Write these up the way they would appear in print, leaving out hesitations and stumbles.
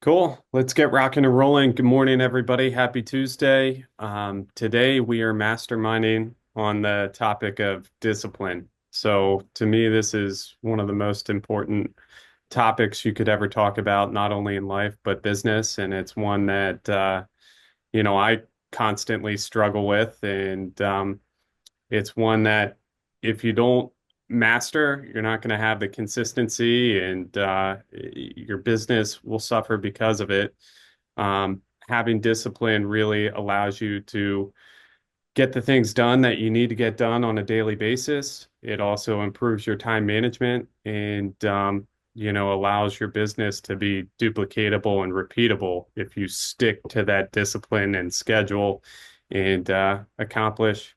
Cool. Let's get rocking and rolling. Good morning, everybody. Happy Tuesday. Today we are masterminding on the topic of discipline. So, to me, this is one of the most important topics you could ever talk about, not only in life, but business. And it's one that, I constantly struggle with. And it's one that if you don't master, you're not going to have the consistency and your business will suffer because of it. Having discipline really allows you to get the things done that you need to get done on a daily basis. It also improves your time management and, allows your business to be duplicatable and repeatable if you stick to that discipline and schedule and accomplish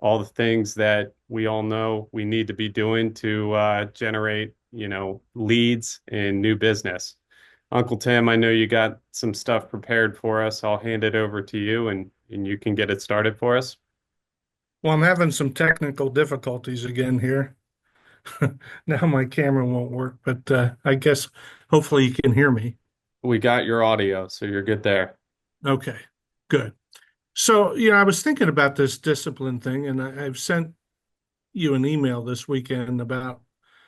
all the things that we all know we need to be doing to generate, leads and new business. Uncle Tim, I know you got some stuff prepared for us. I'll hand it over to you and you can get it started for us. Well, I'm having some technical difficulties again here. Now my camera won't work, but I guess hopefully you can hear me. We got your audio, so you're good there. Okay, good. So, I was thinking about this discipline thing, and I've sent you an email this weekend about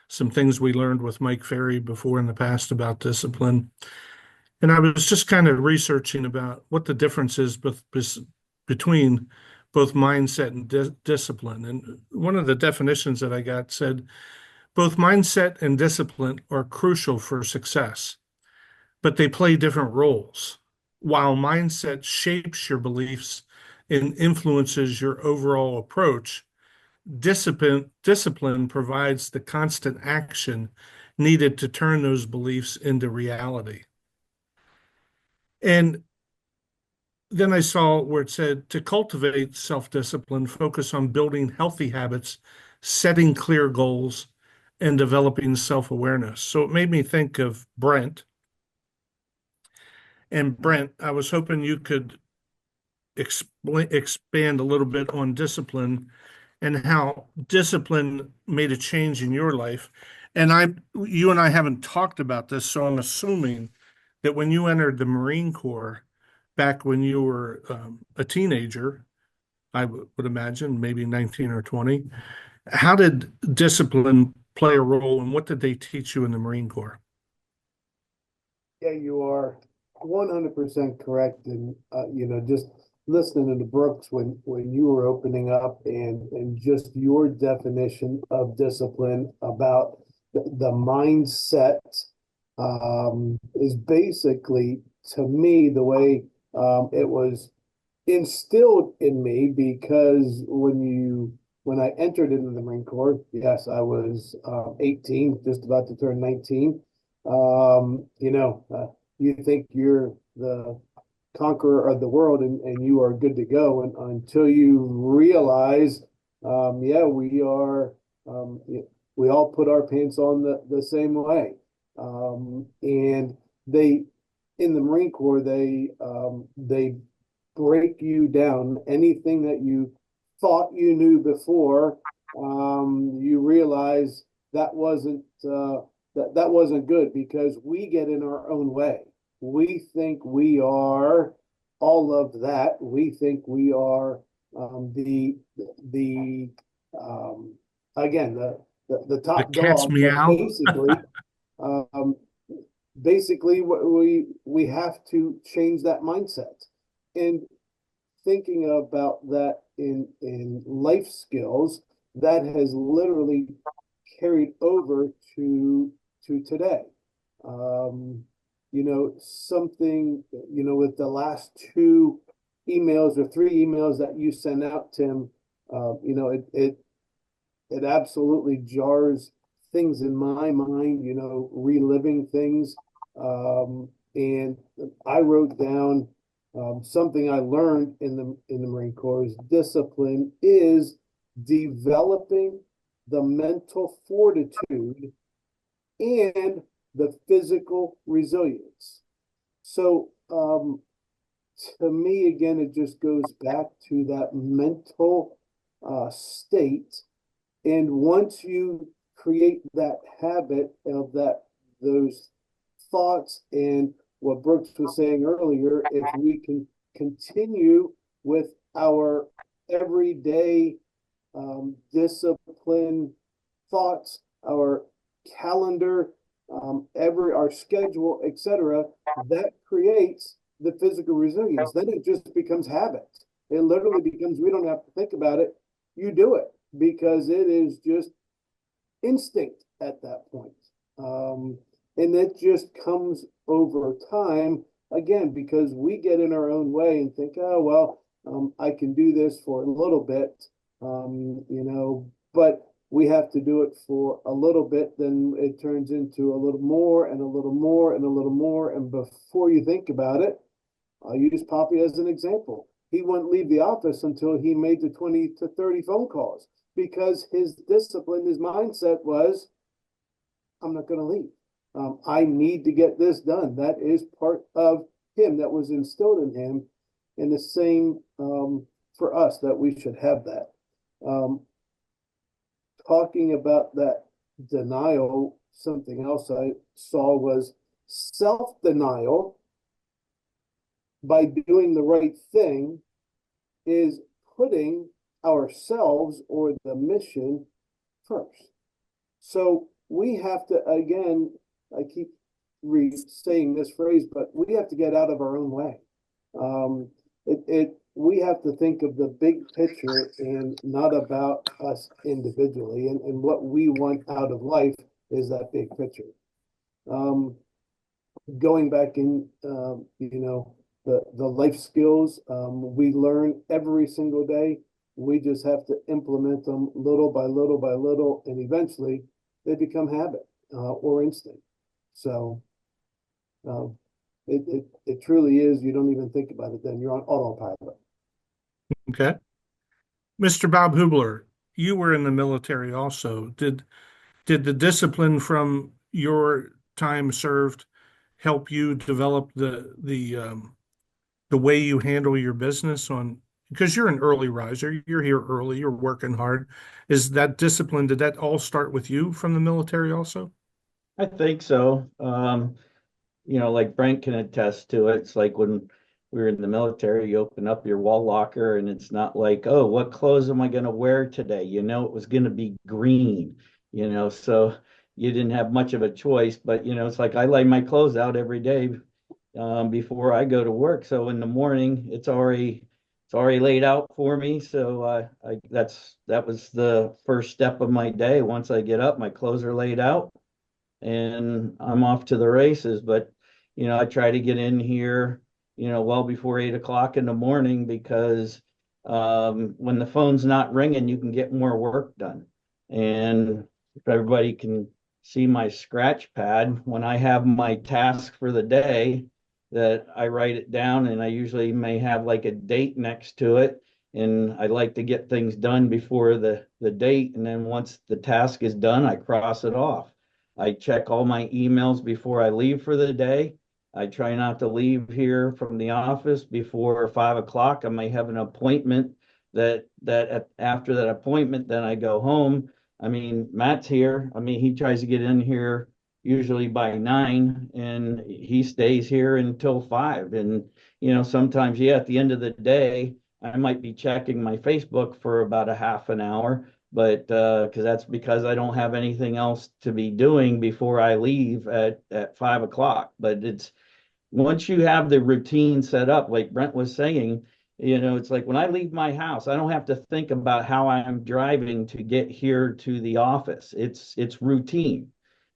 some things we learned with Mike Ferry before in the past about discipline. And I was just kind of researching about what the difference is between both mindset and discipline. And one of the definitions that I got said, both mindset and discipline are crucial for success, but they play different roles. While mindset shapes your beliefs and influences your overall approach, discipline provides the constant action needed to turn those beliefs into reality. And then I saw where it said to cultivate self-discipline, focus on building healthy habits, setting clear goals, and developing self-awareness. So it made me think of Brent. And Brent, I was hoping you could expand a little bit on discipline and how discipline made a change in your life. And you and I haven't talked about this, so I'm assuming that when you entered the Marine Corps back when you were a teenager, I would imagine maybe 19 or 20, how did discipline play a role and what did they teach you in the Marine Corps? Yeah, you are 100% correct. And, just listening to Brooks when you were opening up and just your definition of discipline about the mindset is basically, to me, the way it was instilled in me because when I entered into the Marine Corps, yes, I was 18, just about to turn 19. You think you're the conqueror of the world and you are good to go until you realize, yeah, we all put our pants on the same way. And they, in the Marine Corps, they break you down. Anything that you thought you knew before, you realize that wasn't good because we get in our own way. We think we are all of that. We think we are the again the The top cat's dog, but meow. um, basically we have to change that mindset. And thinking about that in life skills, that has literally carried over to today. Something, with the last two emails or three emails that you sent out, Tim, it absolutely jars things in my mind, reliving things. And I wrote down something I learned in the Marine Corps is discipline is developing the mental fortitude and the physical resilience. So to me, again, it just goes back to that mental state. And once you create that habit of those thoughts and what Brooks was saying earlier, if we can continue with our everyday discipline thoughts, our calendar, our schedule, etc., that creates the physical resilience. Then it just becomes habit. It literally becomes, we don't have to think about it. You do it because it is just instinct at that point. And it just comes over time, again, because we get in our own way and think, oh, well, I can do this for a little bit, but we have to do it for a little bit, then it turns into a little more and a little more and a little more. And before you think about it, I'll use Poppy as an example. He wouldn't leave the office until he made the 20 to 30 phone calls because his discipline, his mindset was, I'm not going to leave. I need to get this done. That is part of him. That was instilled in him. And the same for us, that we should have that. Talking about that denial, something else I saw was self-denial by doing the right thing is putting ourselves or the mission first. So we have to, again, I keep saying this phrase, but we have to get out of our own way. We have to think of the big picture and not about us individually. And what we want out of life is that big picture. Going back in, the life skills we learn every single day. We just have to implement them little by little by little, and eventually they become habit or instinct. So it truly is. You don't even think about it. Then you're on autopilot. Okay. Mr. Bob Hubler, you were in the military also. Did the discipline from your time served help you develop the way you handle your business on, because you're an early riser, you're here early, you're working hard. Is that discipline, did that all start with you from the military also? I think so. Like Brent can attest to it. It's like when we were in the military, you open up your wall locker and it's not like, oh, what clothes am I going to wear today? It was going to be green, so you didn't have much of a choice. But, it's like I lay my clothes out every day before I go to work. So in the morning, it's already laid out for me. So that was the first step of my day. Once I get up, my clothes are laid out and I'm off to the races. But, I try to get in here, well before 8 o'clock in the morning because when the phone's not ringing, you can get more work done. And if everybody can see my scratch pad, when I have my task for the day, that I write it down, and I usually may have like a date next to it. And I like to get things done before the date. And then once the task is done, I cross it off. I check all my emails before I leave for the day. I try not to leave here from the office before 5 o'clock. I may have an appointment after that appointment, then I go home. I mean, Matt's here. I mean, he tries to get in here usually by 9 and he stays here until 5. And, sometimes, at the end of the day, I might be checking my Facebook for about a half an hour, but because I don't have anything else to be doing before I leave at 5 o'clock. But it's once you have the routine set up, like Brent was saying, it's like when I leave my house, I don't have to think about how I'm driving to get here to the office. It's routine.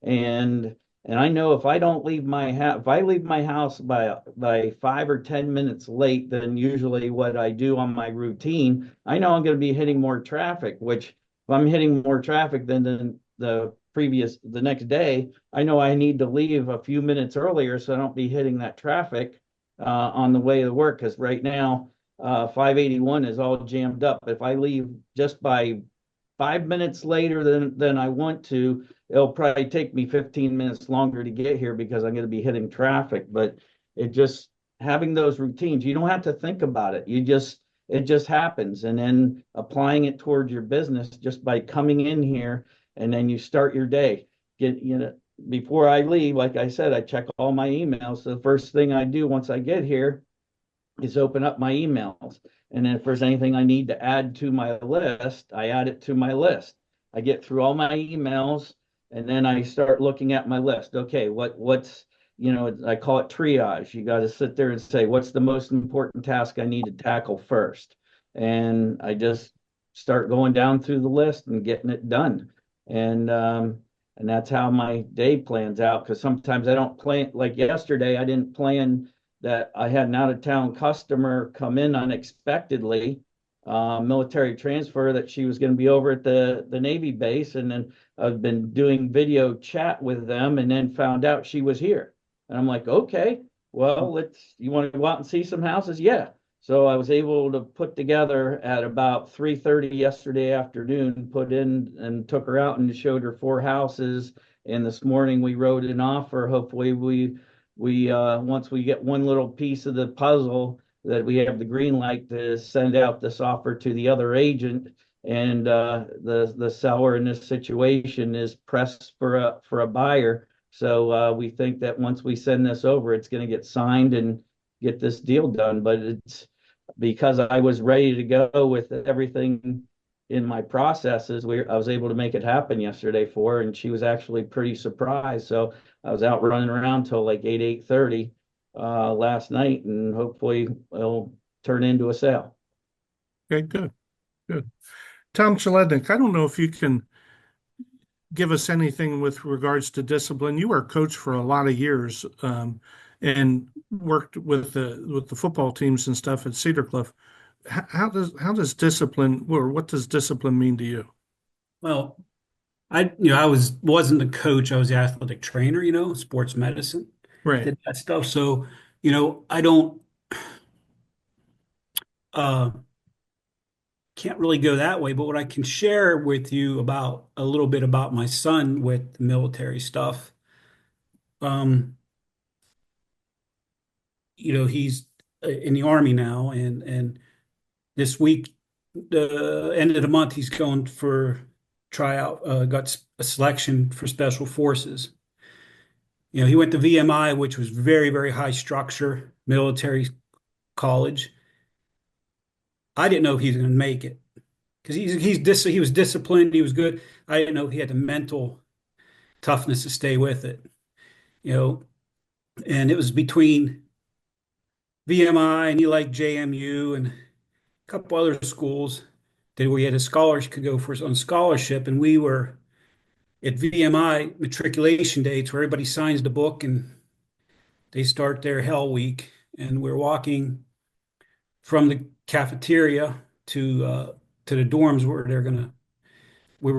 And I know if I don't leave my house, if I leave my house by 5 or 10 minutes late than usually what I do on my routine, I know I'm going to be hitting more traffic, which if I'm hitting more traffic than the next day, I know I need to leave a few minutes earlier so I don't be hitting that traffic on the way to work. Because right now, 581 is all jammed up. If I leave just by 5 minutes later than I want to, it'll probably take me 15 minutes longer to get here because I'm going to be hitting traffic. But it just having those routines, you don't have to think about it. It just happens. And then applying it towards your business just by coming in here, and then you start your day. before I leave, like I said, I check all my emails. So the first thing I do once I get here is open up my emails. And if there's anything I need to add to my list, I add it to my list. I get through all my emails and then I start looking at my list. Okay, what's I call it triage. You got to sit there and say, what's the most important task I need to tackle first? And I just start going down through the list and getting it done. And that's how my day plans out. Because sometimes I don't plan, like yesterday, I didn't plan that I had an out of town customer come in unexpectedly, military transfer, that she was going to be over at the Navy base. And then I've been doing video chat with them and then found out she was here. And I'm like, okay, well, you want to go out and see some houses? Yeah. So I was able to put together at about 3:30 yesterday afternoon, put in and took her out and showed her 4 houses. And this morning we wrote an offer. Hopefully we once we get one little piece of the puzzle, that we have the green light to send out this offer to the other agent. And the seller in this situation is pressed for a buyer. So we think that once we send this over, it's going to get signed and get this deal done. But it's because I was ready to go with everything in my processes. I was able to make it happen yesterday for her, and she was actually pretty surprised. So I was out running around till like 8:30 last night, and hopefully it'll turn into a sale. Okay, good, good. Tom Chalednik, I don't know if you can give us anything with regards to discipline. You were a coach for a lot of years, and worked with the football teams and stuff at Cedar Cliff. How does discipline, or what does discipline mean to you? Well, I wasn't a coach. I was the athletic trainer, sports medicine, Right. did that stuff. So, I don't, uh, can't really go that way. But what I can share with you about a little bit about my son with the military stuff. Um, he's in the Army now, and this week, the end of the month, he's going for tryout. Got a selection for Special Forces. He went to VMI, which was very, very high structure military college. I didn't know he was going to make it because he was disciplined. He was good. I didn't know he had the mental toughness to stay with it. You know, and it was between VMI and he liked JMU and a couple other schools that we had a scholarship could go for on scholarship, and we were at VMI matriculation dates where everybody signs the book and they start their hell week, and we're walking from the cafeteria to the dorms where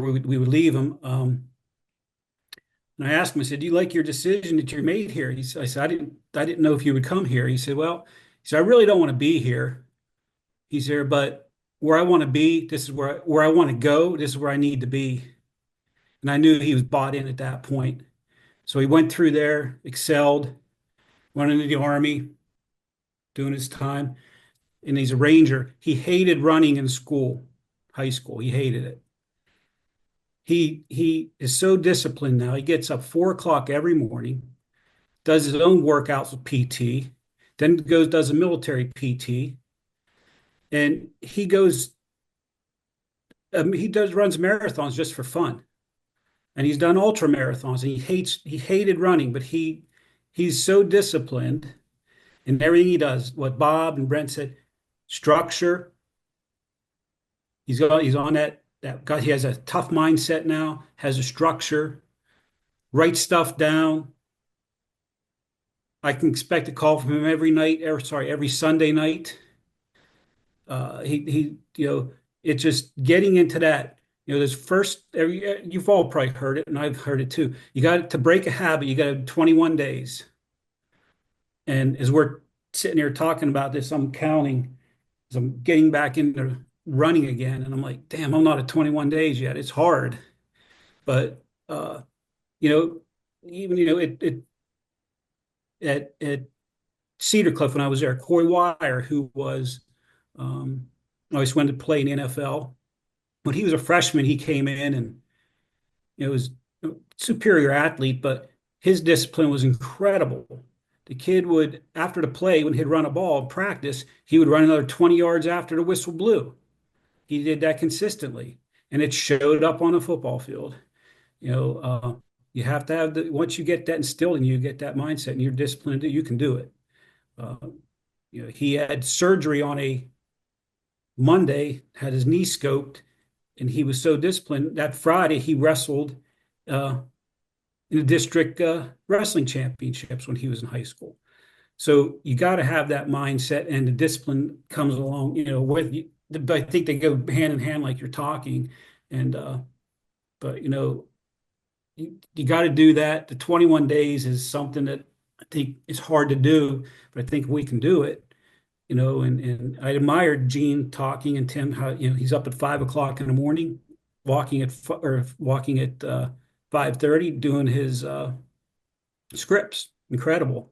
we would leave them. And I asked him, I said, "Do you like your decision that you made here?" I said, I didn't know if you would come here." He said, "Well," he said, "I really don't want to be here." He said, "But where I want to be, this is where I want to go. This is where I need to be." And I knew he was bought in at that point. So he went through there, excelled, went into the Army, doing his time. And he's a Ranger. He hated running in school, high school. He hated it. He is so disciplined now. He gets up 4 o'clock every morning, does his own workouts with PT, then does a military PT, and he runs marathons just for fun. And he's done ultra marathons, and he hated running, but he's so disciplined in everything he does. What Bob and Brent said, structure. He's on that guy. He has a tough mindset now, has a structure, writes stuff down. I can expect a call from him every Sunday night. It's just getting into that. You've all probably heard it, and I've heard it too. You got to break a habit. You got 21 days. And as we're sitting here talking about this, I'm counting as I'm getting back into running again, and I'm like, damn, I'm not at 21 days yet. It's hard, but you know, even it at Cedar Cliff when I was there, Corey Wire, who was always wanted to play in the NFL. When he was a freshman, he came in and it was superior athlete, but his discipline was incredible. The kid would, after the play, when he'd run a ball in practice, he would run another 20 yards after the whistle blew. He did that consistently, and it showed up on a football field. You know, you have to have once you get that instilled in you, get that mindset, and you're disciplined, you can do it. Uh, he had surgery on a Monday, had his knee scoped, and he was so disciplined that Friday he wrestled uh, in the district wrestling championships when he was in high school. So you got to have that mindset, and the discipline comes along, with you. I think they go hand in hand, like you're talking, and but you got to do that. The 21 days is something that I think is hard to do, but I think we can do it. And I admired Gene talking and Tim how he's up at 5 o'clock in the morning, walking at 5:30, doing his scripts. Incredible.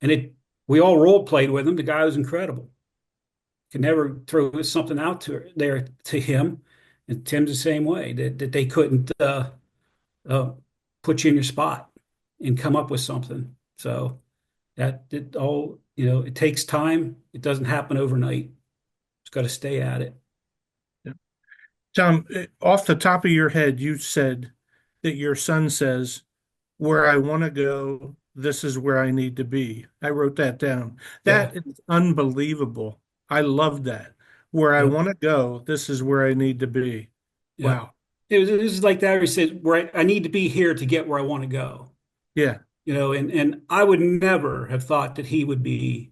And we all role played with him. The guy was incredible. Could never throw something out there to him. And Tim's the same way, that they couldn't uh, put you in your spot and come up with something. So that it all, it takes time. It doesn't happen overnight. It's got to stay at it. Yeah. Tom, off the top of your head, you said that your son says, "Where I want to go, this is where I need to be." I wrote that down. Yeah. That is unbelievable. I love that. Where I Yep. want to go, this is where I need to be. Yep. Wow. It was like that. He said, "Where I need to be here to get where I want to go." Yeah. And I would never have thought that he would be.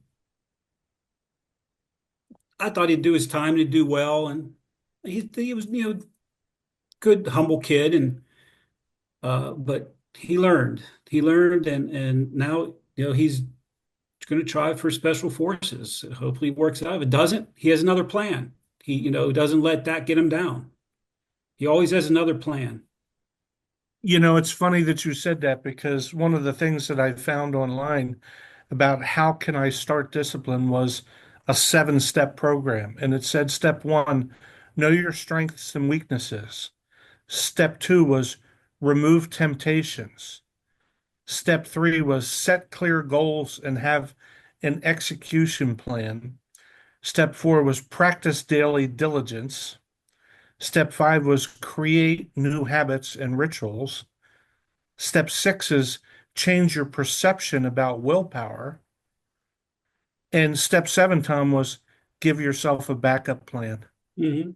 I thought he'd do his time and he'd do well, and he was good, humble kid, and but he learned, and now he's going to try for special forces. Hopefully, it works out. If it doesn't, he has another plan. He doesn't let that get him down. He always has another plan. It's funny that you said that because one of the things that I found online about how can I start discipline was a 7-step program. And it said step one, know your strengths and weaknesses. Step two was remove temptations. Step three was set clear goals and have an execution plan. Step four was practice daily diligence. Step five was create new habits and rituals. Step six is change your perception about willpower. And step seven, Tom, was give yourself a backup plan. Hmm.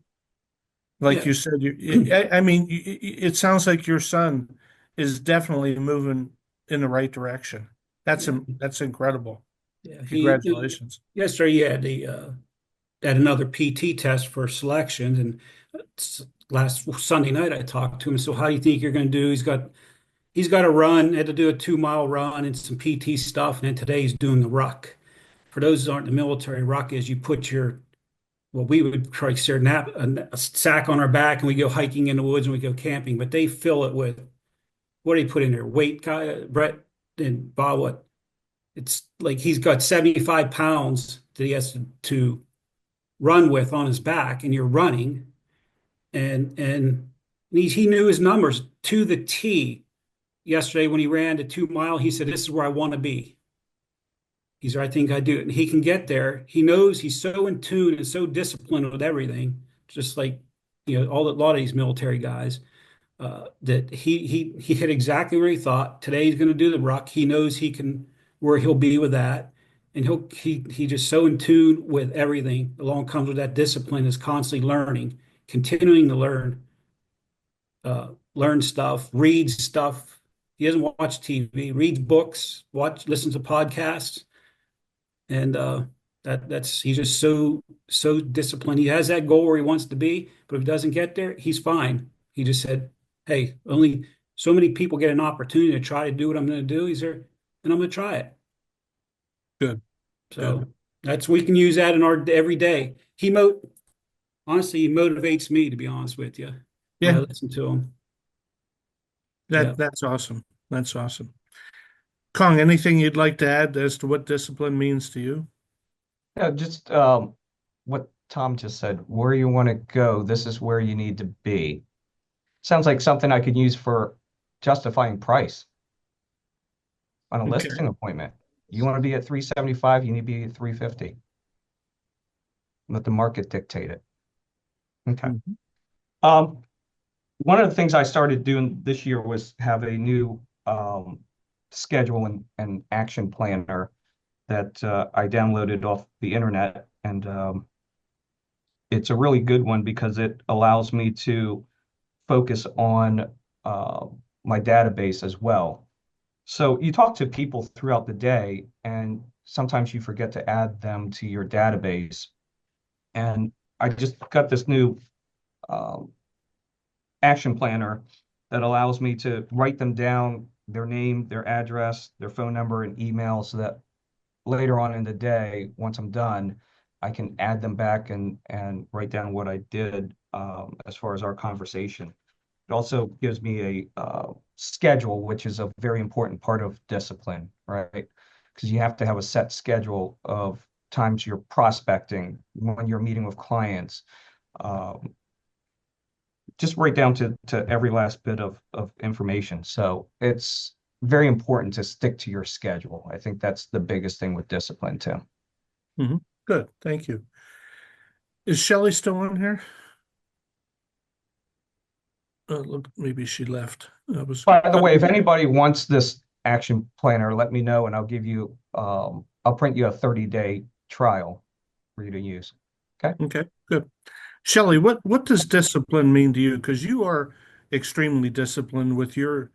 Like Yeah. you said, I mean, it sounds like your son is definitely moving in the right direction. Yeah. That's incredible. Yeah. Congratulations. Yesterday he had had another PT test for selections, and last Sunday night I talked to him. So how do you think you're going to do? He's got a run, had to do a 2 mile run and some PT stuff, and then today he's doing the ruck. For those who aren't in the military, ruck is you put we would try to a sack on our back and we go hiking in the woods and we go camping, but they fill it with what do you put in there? Weight, Brett and Bob, what? It's like he's got 75 pounds that he has to run with on his back, and you're running, and he knew his numbers to the T. Yesterday when he ran the 2 mile, he said, "This is where I want to be." He said, "I think I do it." And he can get there. He knows he's so in tune and so disciplined with everything, just like a lot of these military guys. That he hit exactly where he thought. Today he's going to do the ruck. He knows where he'll be with that, and he just so in tune with everything. Along comes with that discipline is constantly learning, continuing to learn stuff, reads stuff. He doesn't watch TV, reads books, listens to podcasts, and that's he's just so disciplined. He has that goal where he wants to be, but if he doesn't get there, he's fine. He just said, "Hey, only so many people get an opportunity to try to do what I'm going to do." He's there, and I'm going to try it. Good. So Good. we can use that in our every day. Honestly, he motivates me, to be honest with you, when I Yeah, listen to him. Yeah. that's awesome. That's awesome. Kong, anything you'd like to add as to what discipline means to you? Yeah, just what Tom just said. Where you want to go, this is where you need to be. Sounds like something I could use for justifying price on a Okay. listing appointment. You want to be at 375, you need to be at 350. Let the market dictate it. Okay. Mhm. Um, One of the things I started doing this year was have a new schedule and action planner that I downloaded off the internet, and it's a really good one because it allows me to focus on uh, my database as well. So you talk to people throughout the day, and sometimes you forget to add them to your database. And I just got this new um, action planner that allows me to write them down, their name, their address, their phone number, and email, so that later on in the day, once I'm done, I can add them back and write down what I did as far as our conversation. It also gives me a schedule, which is a very important part of discipline, right? Because you have to have a set schedule of times you're prospecting, when you're meeting with clients, um, just right down to every last bit of information. So it's very important to stick to your schedule. I think that's the biggest thing with discipline too. Mhm. Good. Thank you. Is Shelley still on here? Look, maybe she left. I was. By the way, if anybody wants this action planner, let me know and I'll give you I'll print you a 30-day trial for you to use. Okay. Okay, good. Shelley, what does discipline mean to you? Because you are extremely disciplined with your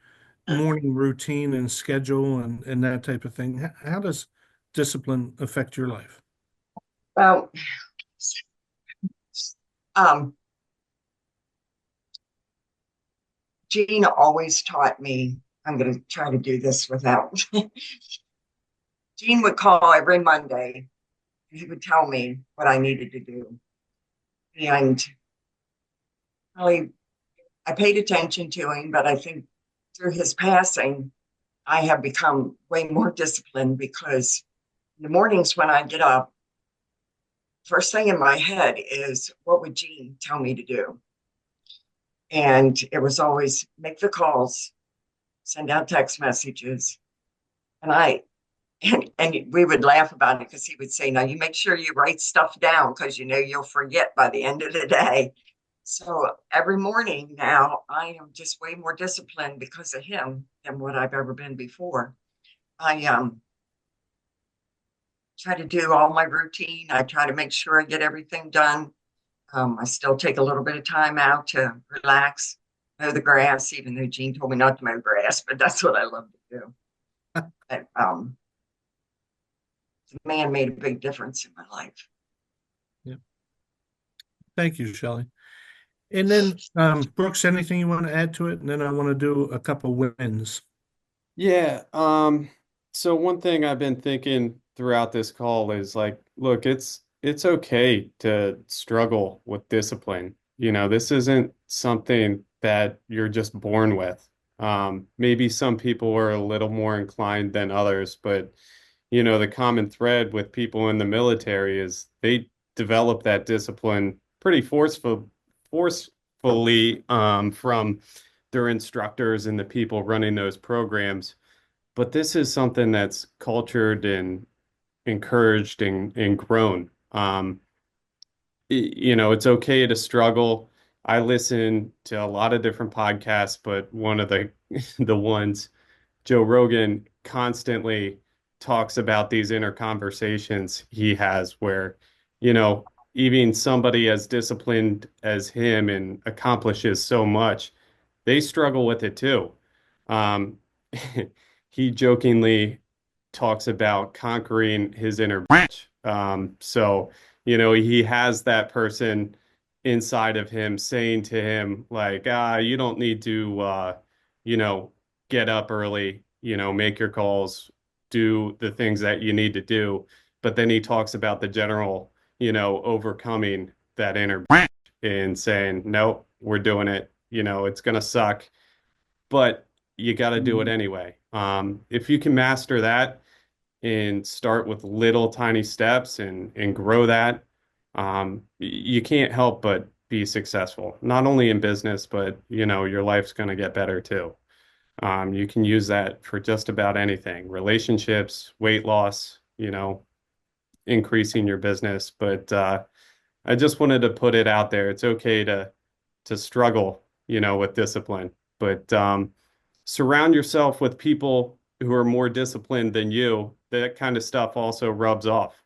morning routine and schedule and that type of thing. How does discipline affect your life? Well, um, Gina always taught me, I'm going to try to do this without. Gene would call every Monday and he would tell me what I needed to do. And really, I paid attention to him, but I think through his passing, I have become way more disciplined because in the mornings when I get up, first thing in my head is, what would Gene tell me to do? And it was always make the calls, send out text messages. And we would laugh about it because he would say, now you make sure you write stuff down because you know you'll forget by the end of the day. So every morning now I am just way more disciplined because of him than what I've ever been before. I try to do all my routine. I try to make sure I get everything done. I still take a little bit of time out to relax, mow the grass, even though Gene told me not to mow grass, but that's what I love to do. But, the man made a big difference in my life. Yeah. Thank you, Shelley. And then, Brooks, anything you want to add to it? And then I want to do a couple wins. Yeah, so one thing I've been thinking throughout this call is like, look, it's okay to struggle with discipline. This isn't something that you're just born with. Maybe some people are a little more inclined than others, but the common thread with people in the military is they develop that discipline pretty forcefully from their instructors and the people running those programs. But this is something that's cultured and encouraged and grown. It's okay to struggle. I listen to a lot of different podcasts, but one of the the ones Joe Rogan constantly talks about these inner conversations he has where, you know, even somebody as disciplined as him and accomplishes so much, they struggle with it too. Um, he jokingly talks about conquering his inner bitch. So, he has that person inside of him saying to him, like, you don't need to, you know, get up early, make your calls, do the things that you need to do. But then he talks about the general, overcoming that inner and saying, nope, we're doing it. It's going to suck, but you got to do it anyway. If you can master that and start with little tiny steps and grow that, you can't help but be successful, not only in business, but your life's going to get better too. You can use that for just about anything, relationships, weight loss, increasing your business. But I just wanted to put it out there. It's okay to struggle, with discipline, but surround yourself with people who are more disciplined than you. That kind of stuff also rubs off,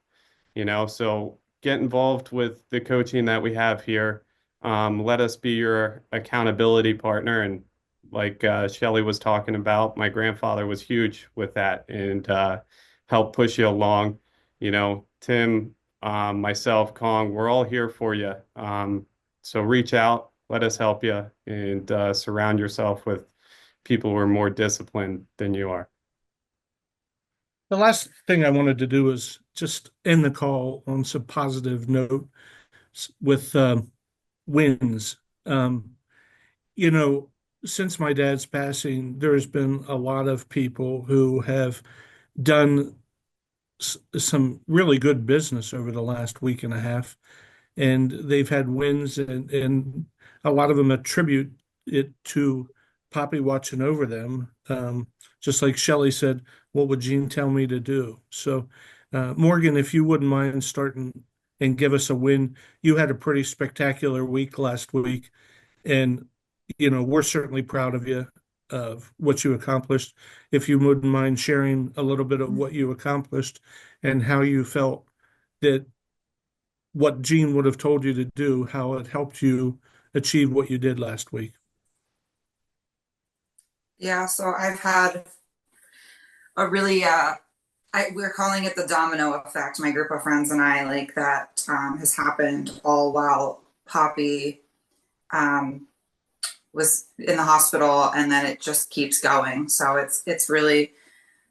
So get involved with the coaching that we have here. Let us be your accountability partner. And like Shelley was talking about, my grandfather was huge with that and helped push you along. Tim, myself, Kong, we're all here for you. So reach out, let us help you, and surround yourself with people who are more disciplined than you are. The last thing I wanted to do is just end the call on some positive note with wins. You know, since my dad's passing, there's been a lot of people who have done some really good business over the last week and a half, and they've had wins, and a lot of them attribute it to Poppy watching over them. Just like Shelley said, what would Gene tell me to do? So, Morgan, if you wouldn't mind starting and give us a win. You had a pretty spectacular week last week, and we're certainly proud of you, of what you accomplished. If you wouldn't mind sharing a little bit of what you accomplished and how you felt that what Gene would have told you to do, how it helped you achieve what you did last week. Yeah, so I've had a really we're calling it the domino effect. My group of friends and I, like, that has happened all while Poppy was in the hospital, and then it just keeps going. So it's really,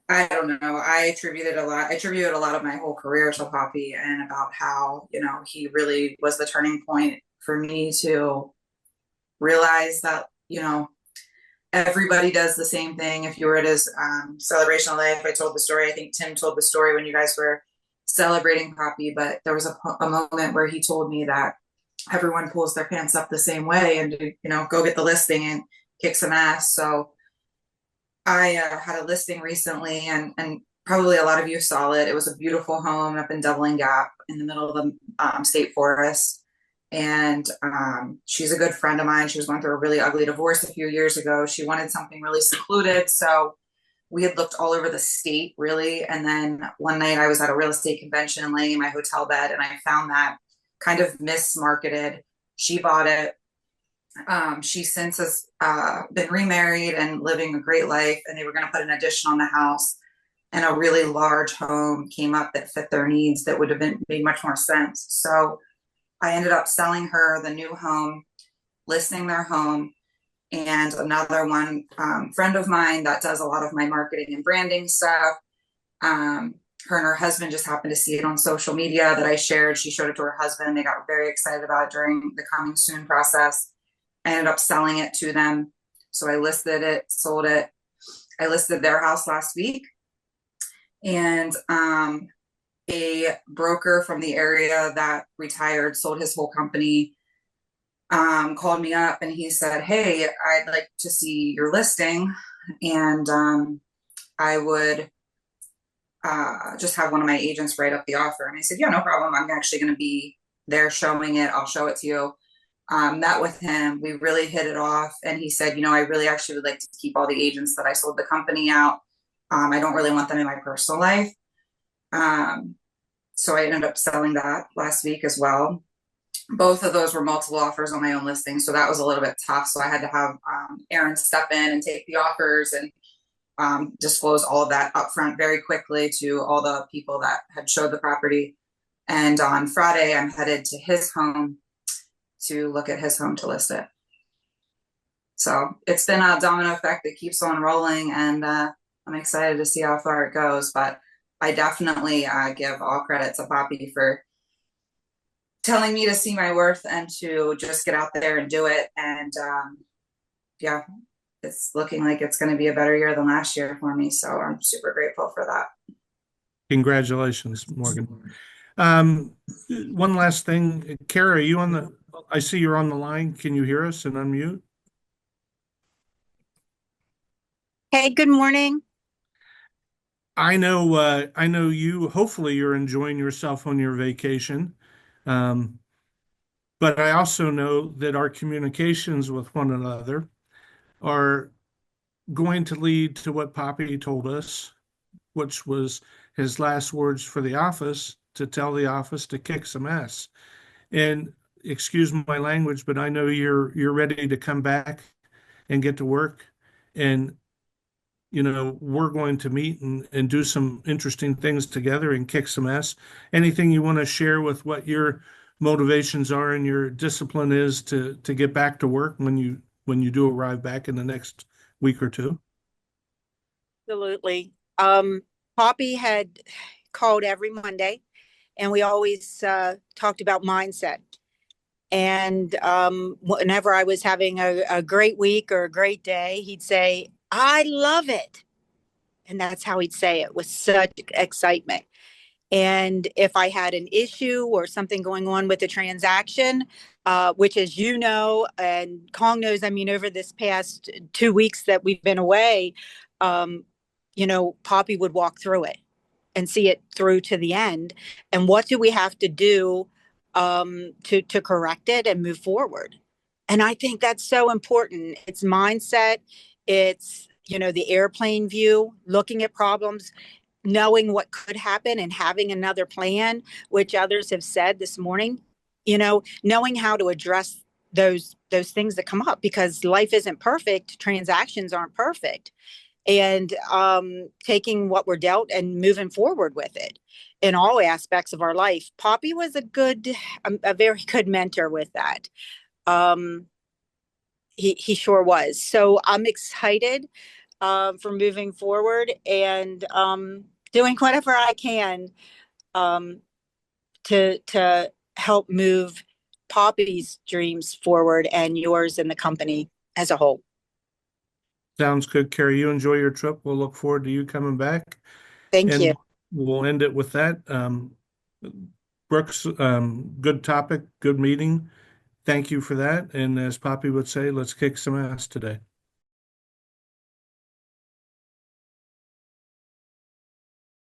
I don't know. I attributed a lot of my whole career to Poppy, and about how, he really was the turning point for me to realize that, everybody does the same thing. If you were at his celebration of life, I told the story. I think Tim told the story when you guys were celebrating Poppy, but there was a moment where he told me that everyone pulls their pants up the same way, and go get the listing and kick some ass. So I had a listing recently, and probably a lot of you saw it. It was a beautiful home up in Dublin Gap in the middle of the state forest. And she's a good friend of mine. She was going through a really ugly divorce a few years ago. She wanted something really secluded. So we had looked all over the state, really. And then one night I was at a real estate convention laying in my hotel bed, and I found that kind of mismarketed. She bought it. She since has been remarried and living a great life, and they were going to put an addition on the house, and a really large home came up that fit their needs that would have made much more sense. So I ended up selling her the new home, listing their home, and another one, friend of mine that does a lot of my marketing and branding stuff. Her and her husband just happened to see it on social media that I shared. She showed it to her husband. They got very excited about it during the coming soon process. I ended up selling it to them. So I listed it, sold it. I listed their house last week, and a broker from the area that retired, sold his whole company, called me up, and he said, "Hey, I'd like to see your listing, and I would just have one of my agents write up the offer." And I said, "Yeah, no problem. I'm actually going to be there showing it. I'll show it to you." Met with him. We really hit it off. And he said, "I really actually would like to keep all the agents that I sold the company out. I don't really want them in my personal life." So I ended up selling that last week as well. Both of those were multiple offers on my own listing. So that was a little bit tough. So I had to have Aaron step in and take the offers and disclose all of that upfront very quickly to all the people that had showed the property. And on Friday, I'm headed to his home to look at his home to list it. So it's been a domino effect that keeps on rolling, and I'm excited to see how far it goes. But I definitely give all credit to Poppy for telling me to see my worth and to just get out there and do it. And yeah, it's looking like it's going to be a better year than last year for me. So I'm super grateful for that. Congratulations, Morgan. One last thing. Kara, are you on the, I see you're on the line. Can you hear us and unmute? Hey, good morning. I know you, hopefully you're enjoying yourself on your vacation. Um, but I also know that our communications with one another are going to lead to what Poppy told us, which was his last words for the office to tell the office to kick some ass. And excuse my language, but I know you're ready to come back and get to work. And we're going to meet and do some interesting things together and kick some ass. Anything you want to share with what your motivations are and your discipline is to get back to work when you do arrive back in the next week or two? Absolutely. Poppy had called every Monday, and we always talked about mindset. And whenever I was having a great week or a great day, he'd say, I love it. And that's how he'd say it with such excitement. And if I had an issue or something going on with the transaction, which, as you know, and Kong knows, I mean, over this past 2 weeks that we've been away, um, Poppy would walk through it and see it through to the end. And what do we have to do to correct it and move forward? And I think that's so important. It's mindset. It's the airplane view, looking at problems, knowing what could happen and having another plan, which others have said this morning, knowing how to address those things that come up, because life isn't perfect, transactions aren't perfect, and taking what we're dealt and moving forward with it in all aspects of our life. Poppy was a very good mentor with that. um he sure was. So I'm excited for moving forward and doing whatever I can um, to help move Poppy's dreams forward and yours and the company as a whole. Sounds good, Carrie. You enjoy your trip. We'll look forward to you coming back. Thank you. And we'll end it with that. Brooks, good topic, good meeting. Thank you for that. And as Poppy would say, let's kick some ass today.